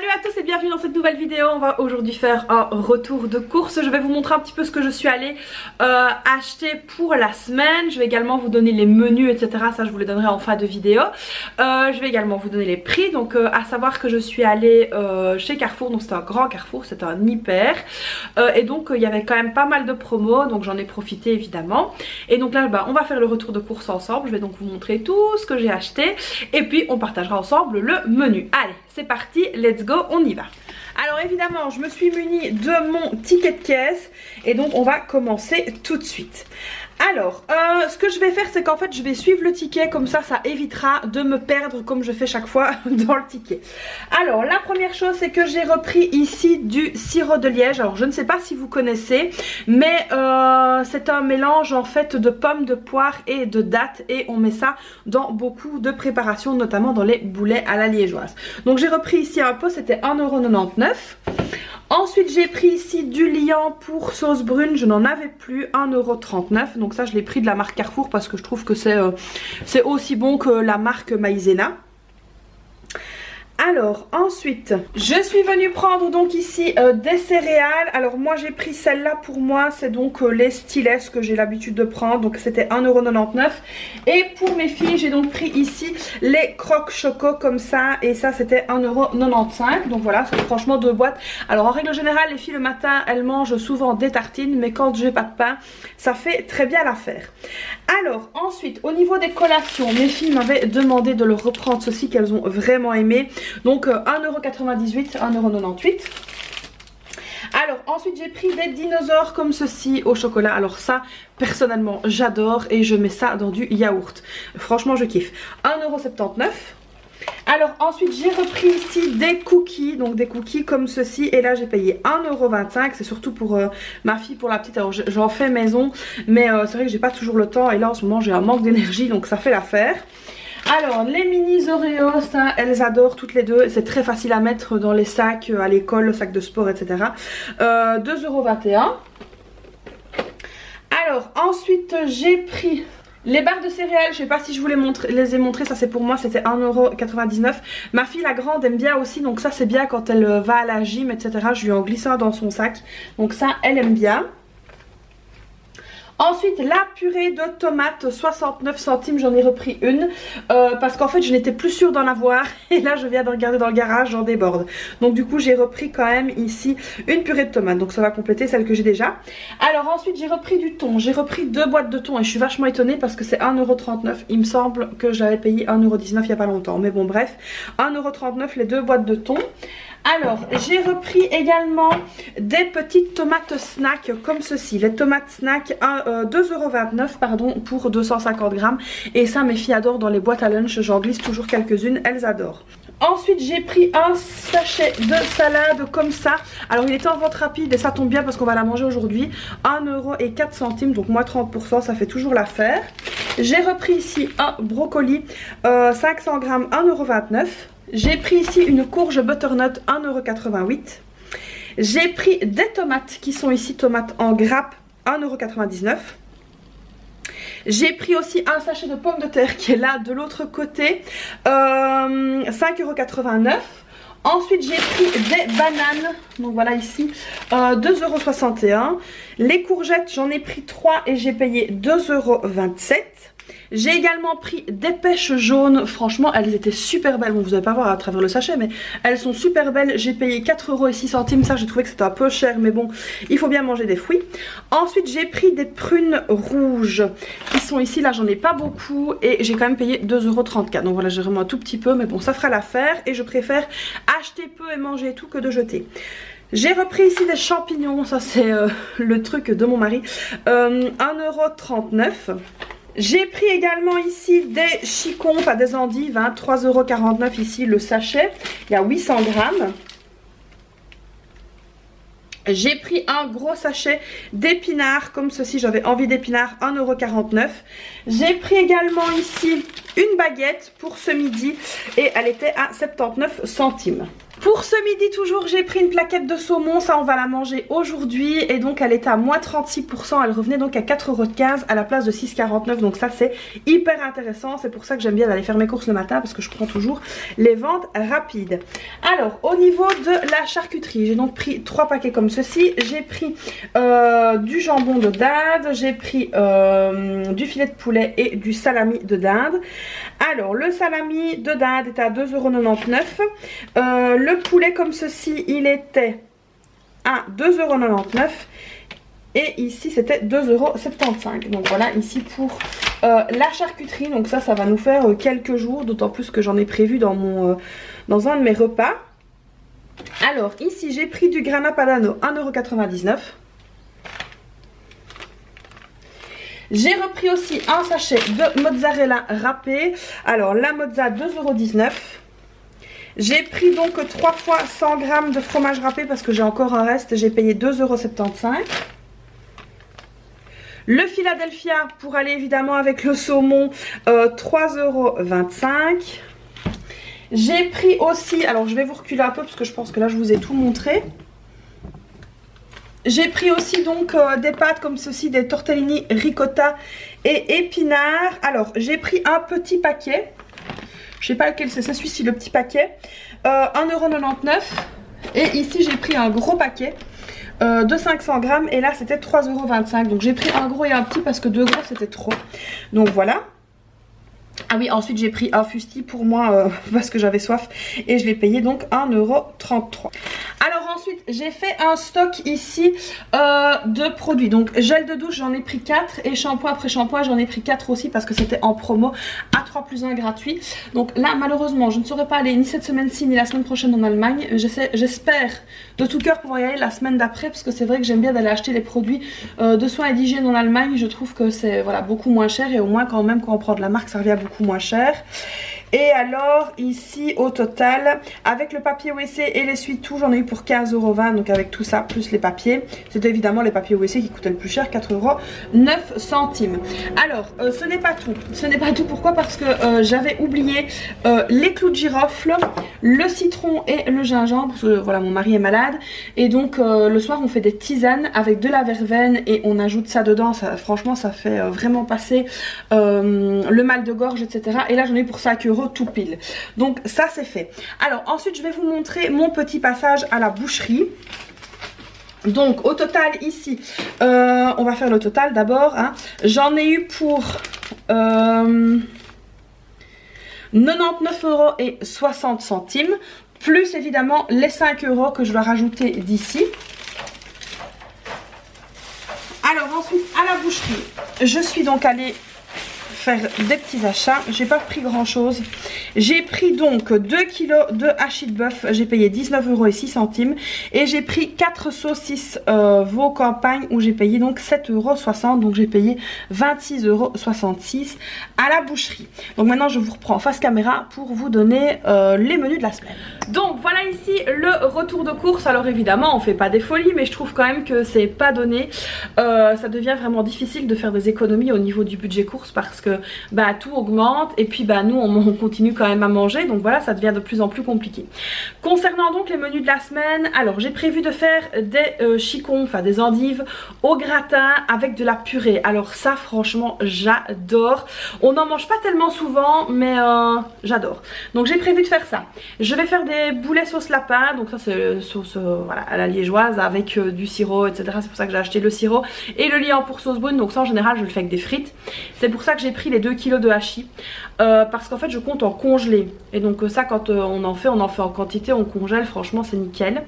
Salut à tous et bienvenue dans cette nouvelle vidéo. On va aujourd'hui faire un retour de course. Je vais vous montrer un petit peu ce que je suis allée acheter pour la semaine. Je vais également vous donner les menus, etc. Ça je vous les donnerai en fin de vidéo. Je vais également vous donner les prix. Donc à savoir que je suis allée chez Carrefour. Donc c'est un grand Carrefour, c'est un hyper. Et donc il y avait quand même pas mal de promos. Donc j'en ai profité évidemment. Et donc là on va faire le retour de course ensemble. Je vais donc vous montrer tout ce que j'ai acheté. Et puis on partagera ensemble le menu. Allez, c'est parti, let's go, on y va. Alors évidemment je me suis munie de mon ticket de caisse et donc on va commencer tout de suite. Alors ce que je vais faire c'est qu'en fait je vais suivre le ticket, comme ça ça évitera de me perdre comme je fais chaque fois dans le ticket. Alors la première chose c'est que j'ai repris ici du sirop de liège. Alors je ne sais pas si vous connaissez mais c'est un mélange en fait de pommes, de poire et de dattes et on met ça dans beaucoup de préparations, notamment dans les boulets à la liégeoise. Donc j'ai repris ici un pot, c'était 1,99 €. Ensuite j'ai pris ici du liant pour sauce brune, je n'en avais plus, 1,39 €. Donc ça je l'ai pris de la marque Carrefour parce que je trouve que c'est aussi bon que la marque Maïzena. Alors ensuite je suis venue prendre donc ici des céréales. Alors moi j'ai pris celle-là, pour moi c'est donc les Stilles que j'ai l'habitude de prendre, donc c'était 1,99 €. Et pour mes filles j'ai donc pris ici les croques choco comme ça, et ça c'était 1,95 €. Donc voilà, c'est franchement deux boîtes. Alors en règle générale les filles le matin elles mangent souvent des tartines, mais quand j'ai pas de pain ça fait très bien l'affaire. Alors ensuite au niveau des collations, mes filles m'avaient demandé de leur reprendre ceci qu'elles ont vraiment aimé. Donc 1,98 €, 1,98 €. Alors ensuite j'ai pris des dinosaures comme ceci au chocolat. Alors ça personnellement j'adore et je mets ça dans du yaourt. Franchement je kiffe. 1,79 €. Alors ensuite j'ai repris ici des cookies, donc des cookies comme ceci, et là j'ai payé 1,25 €. C'est surtout pour ma fille, pour la petite. Alors j'en fais maison, mais c'est vrai que j'ai pas toujours le temps et là en ce moment j'ai un manque d'énergie, donc ça fait l'affaire. Alors les mini Oreos, ça elles adorent toutes les deux, c'est très facile à mettre dans les sacs à l'école, le sac de sport, etc. 2,21 €. Alors ensuite j'ai pris les barres de céréales, je sais pas si je vous les ai montrées, ça c'est pour moi, c'était 1,99 €. Ma fille la grande aime bien aussi, donc ça c'est bien quand elle va à la gym, etc. Je lui en glisse un dans son sac, donc ça elle aime bien. Ensuite la purée de tomates 69 centimes, j'en ai repris une parce qu'en fait je n'étais plus sûre d'en avoir et là je viens de regarder dans le garage, j'en déborde. Donc du coup j'ai repris quand même ici une purée de tomates, donc ça va compléter celle que j'ai déjà. Alors ensuite j'ai repris du thon, j'ai repris deux boîtes de thon et je suis vachement étonnée parce que c'est 1,39 €. Il me semble que j'avais payé 1,19 € il n'y a pas longtemps, mais bon bref, 1,39 € les deux boîtes de thon. Alors j'ai repris également des petites tomates snack comme ceci, les tomates snack 2,29 € pardon, pour 250 grammes, et ça mes filles adorent dans les boîtes à lunch, j'en glisse toujours quelques-unes, elles adorent. Ensuite j'ai pris un sachet de salade comme ça. Alors il était en vente rapide et ça tombe bien parce qu'on va la manger aujourd'hui. 1,04 €, donc moins 30%, ça fait toujours l'affaire. J'ai repris ici un brocoli 500 grammes, 1,29 €. J'ai pris ici une courge butternut, 1,88 €. J'ai pris des tomates qui sont ici tomates en grappe, 1,99 €. J'ai pris aussi un sachet de pommes de terre qui est là de l'autre côté, 5,89 €. Ensuite j'ai pris des bananes, donc voilà ici, 2,61 €. Les courgettes j'en ai pris 3 et j'ai payé 2,27 €. J'ai également pris des pêches jaunes, franchement elles étaient super belles, bon vous n'allez pas voir à travers le sachet mais elles sont super belles. J'ai payé 4,06 €, ça j'ai trouvé que c'était un peu cher mais bon il faut bien manger des fruits. Ensuite j'ai pris des prunes rouges qui sont ici, là j'en ai pas beaucoup et j'ai quand même payé 2,34 €. Donc voilà, j'ai vraiment un tout petit peu mais bon ça fera l'affaire et je préfère acheter peu et manger tout que de jeter. J'ai repris ici des champignons, ça c'est le truc de mon mari, 1,39 €. J'ai pris également ici des chicons, pas des endives, 3,49 € ici le sachet, il y a 800 grammes. J'ai pris un gros sachet d'épinards comme ceci, j'avais envie d'épinards, 1,49 €. J'ai pris également ici une baguette pour ce midi et elle était à 79 centimes. Pour ce midi toujours, j'ai pris une plaquette de saumon, ça on va la manger aujourd'hui et donc elle était à moins 36%, elle revenait donc à 4,15 € à la place de 6,49 €, donc ça c'est hyper intéressant, c'est pour ça que j'aime bien aller faire mes courses le matin parce que je prends toujours les ventes rapides. Alors au niveau de la charcuterie, j'ai donc pris 3 paquets comme ceci, j'ai pris du jambon de dinde, j'ai pris du filet de poulet et du salami de dinde. Alors le salami de dinde est à 2,99 €, le poulet comme ceci il était à 2,99 € et ici c'était 2,75 €. Donc voilà ici pour la charcuterie, donc ça va nous faire quelques jours, d'autant plus que j'en ai prévu dans un de mes repas. Alors ici j'ai pris du grana padano 1,99 €. J'ai repris aussi un sachet de mozzarella râpée. Alors la mozza 2,19 €. J'ai pris donc 3 fois 100 g de fromage râpé parce que j'ai encore un reste. J'ai payé 2,75 €. Le Philadelphia pour aller évidemment avec le saumon 3,25 €. J'ai pris aussi, alors je vais vous reculer un peu parce que je pense que là je vous ai tout montré. J'ai pris aussi donc des pâtes comme ceci, des tortellini ricotta et épinards. Alors j'ai pris un petit paquet. Je sais pas lequel c'est celui-ci, le petit paquet. 1,99 €. Et ici j'ai pris un gros paquet de 500 g. Et là c'était 3,25 €. Donc j'ai pris un gros et un petit parce que 2 gros c'était trop. Donc voilà. Ah oui, ensuite j'ai pris un fusti pour moi parce que j'avais soif et je l'ai payé donc 1,33 €. Alors ensuite j'ai fait un stock ici de produits. Donc gel de douche j'en ai pris 4 et shampoing après shampoing j'en ai pris 4 aussi parce que c'était en promo à 3 + 1 gratuit. Donc là malheureusement je ne saurais pas aller ni cette semaine-ci ni la semaine prochaine en Allemagne. J'espère de tout cœur pouvoir y aller la semaine d'après parce que c'est vrai que j'aime bien d'aller acheter les produits de soins et d'hygiène en Allemagne. Je trouve que c'est voilà, beaucoup moins cher et au moins quand même quand on prend de la marque ça revient beaucoup moins cher. Et alors ici au total avec le papier WC et l'essuie-tout j'en ai eu pour 15,20 €. Donc avec tout ça plus les papiers, c'était évidemment les papiers WC qui coûtaient le plus cher, 4,09 €. Alors ce n'est pas tout, pourquoi? Parce que j'avais oublié les clous de girofle, le citron et le gingembre parce que voilà mon mari est malade et donc le soir on fait des tisanes avec de la verveine et on ajoute ça dedans. Ça, franchement ça fait vraiment passer le mal de gorge etc. Et là j'en ai pour 5 € tout pile. Donc ça c'est fait. Alors ensuite je vais vous montrer mon petit passage à la boucherie. Donc au total ici on va faire le total d'abord hein. J'en ai eu pour 99,60 € plus évidemment les 5 € que je dois rajouter d'ici. Alors ensuite à la boucherie je suis donc allée faire des petits achats. J'ai pas pris grand chose. J'ai pris donc 2 kg de hachis de bœuf. J'ai payé 19,06 € et j'ai pris 4 saucisses Vaux Campagne où j'ai payé donc 7,60 €. Donc j'ai payé 26,66 € à la boucherie. Donc maintenant je vous reprends face caméra pour vous donner les menus de la semaine. Donc voilà ici le retour de course. Alors évidemment on fait pas des folies mais je trouve quand même que c'est pas donné. Ça devient vraiment difficile de faire des économies au niveau du budget course parce que bah tout augmente et puis bah nous on continue quand même à manger, donc voilà ça devient de plus en plus compliqué. Concernant donc les menus de la semaine, alors j'ai prévu de faire des chicons, enfin des endives au gratin avec de la purée. Alors ça franchement j'adore. On n'en mange pas tellement souvent mais j'adore. Donc j'ai prévu de faire ça. Je vais faire des boulets sauce lapin, donc ça c'est sauce voilà, à la liégeoise avec du sirop etc. C'est pour ça que j'ai acheté le sirop et le liant pour sauce brune, donc ça en général je le fais avec des frites. C'est pour ça que j'ai pris les 2 kg de hachis parce qu'en fait je compte en congeler et donc ça quand on en fait en quantité, on congèle, franchement c'est nickel.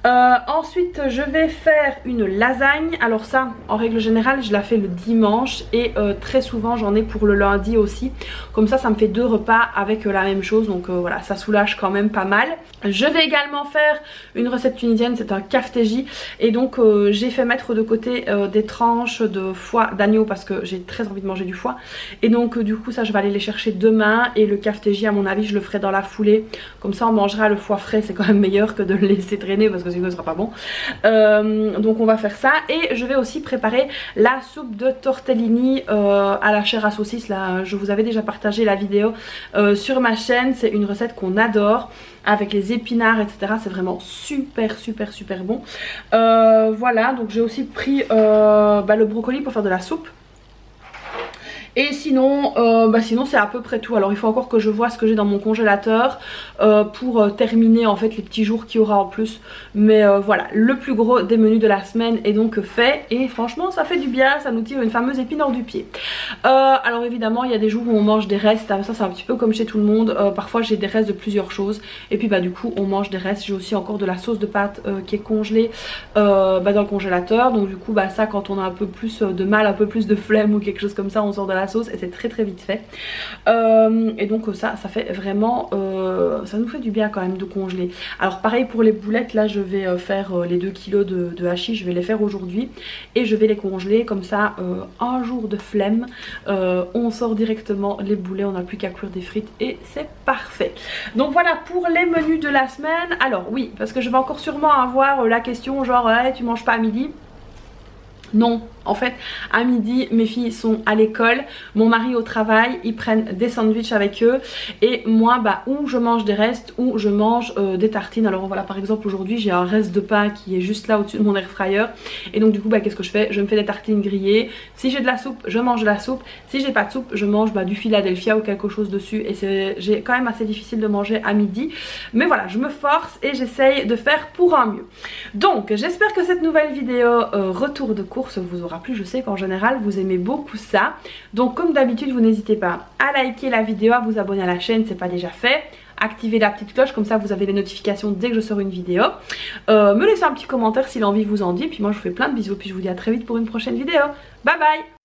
Ensuite je vais faire une lasagne. Alors ça en règle générale je la fais le dimanche et très souvent j'en ai pour le lundi aussi. Comme ça ça me fait 2 repas avec la même chose, donc voilà ça soulage quand même pas mal. Je vais également faire une recette tunisienne, c'est un kafteji et donc j'ai fait mettre de côté des tranches de foie d'agneau parce que j'ai très envie de manger du foie et donc du coup ça je vais aller les chercher demain et le kafteji à mon avis je le ferai dans la foulée, comme ça on mangera le foie frais, c'est quand même meilleur que de le laisser traîner parce que sinon ce sera pas bon. Donc on va faire ça et je vais aussi préparer la soupe de tortellini à la chair à saucisse. Là, je vous avais déjà partagé la vidéo sur ma chaîne, c'est une recette qu'on adore avec les épinards etc, c'est vraiment super bon. Voilà, donc j'ai aussi pris le brocoli pour faire de la soupe. Et sinon, sinon c'est à peu près tout. Alors il faut encore que je vois ce que j'ai dans mon congélateur pour terminer en fait les petits jours qu'il y aura en plus. Mais voilà, le plus gros des menus de la semaine est donc fait. Et franchement ça fait du bien, ça nous tire une fameuse épine hors du pied. Alors évidemment il y a des jours où on mange des restes. Ça c'est un petit peu comme chez tout le monde. Parfois j'ai des restes de plusieurs choses. Et puis du coup on mange des restes. J'ai aussi encore de la sauce de pâte qui est congelée dans le congélateur. Donc du coup ça quand on a un peu plus de mal, un peu plus de flemme ou quelque chose comme ça, on sort de la sauce et c'est très vite fait. Et donc ça fait vraiment ça nous fait du bien quand même de congeler. Alors pareil pour les boulettes, là je vais faire les 2 kilos de hachis, je vais les faire aujourd'hui et je vais les congeler comme ça. Un jour de flemme, on sort directement les boulets, on n'a plus qu'à cuire des frites et c'est parfait. Donc voilà pour les menus de la semaine. Alors oui, parce que je vais encore sûrement avoir la question genre hey, tu manges pas à midi? Non, en fait à midi mes filles sont à l'école, mon mari au travail, ils prennent des sandwichs avec eux et moi ou je mange des restes ou je mange des tartines. Alors voilà, par exemple aujourd'hui j'ai un reste de pain qui est juste là au-dessus de mon air fryer et donc du coup qu'est-ce que je fais? Je me fais des tartines grillées. Si j'ai de la soupe, je mange de la soupe. Si j'ai pas de soupe, je mange du Philadelphia ou quelque chose dessus et c'est quand même assez difficile de manger à midi. Mais voilà, je me force et j'essaye de faire pour un mieux. Donc j'espère que cette nouvelle vidéo retour de course vous aura plu. Je sais qu'en général vous aimez beaucoup ça, donc comme d'habitude vous n'hésitez pas à liker la vidéo, à vous abonner à la chaîne, c'est pas déjà fait, activez la petite cloche comme ça vous avez les notifications dès que je sors une vidéo, me laissez un petit commentaire si l'envie vous en dit, puis moi je vous fais plein de bisous, puis je vous dis à très vite pour une prochaine vidéo. Bye bye.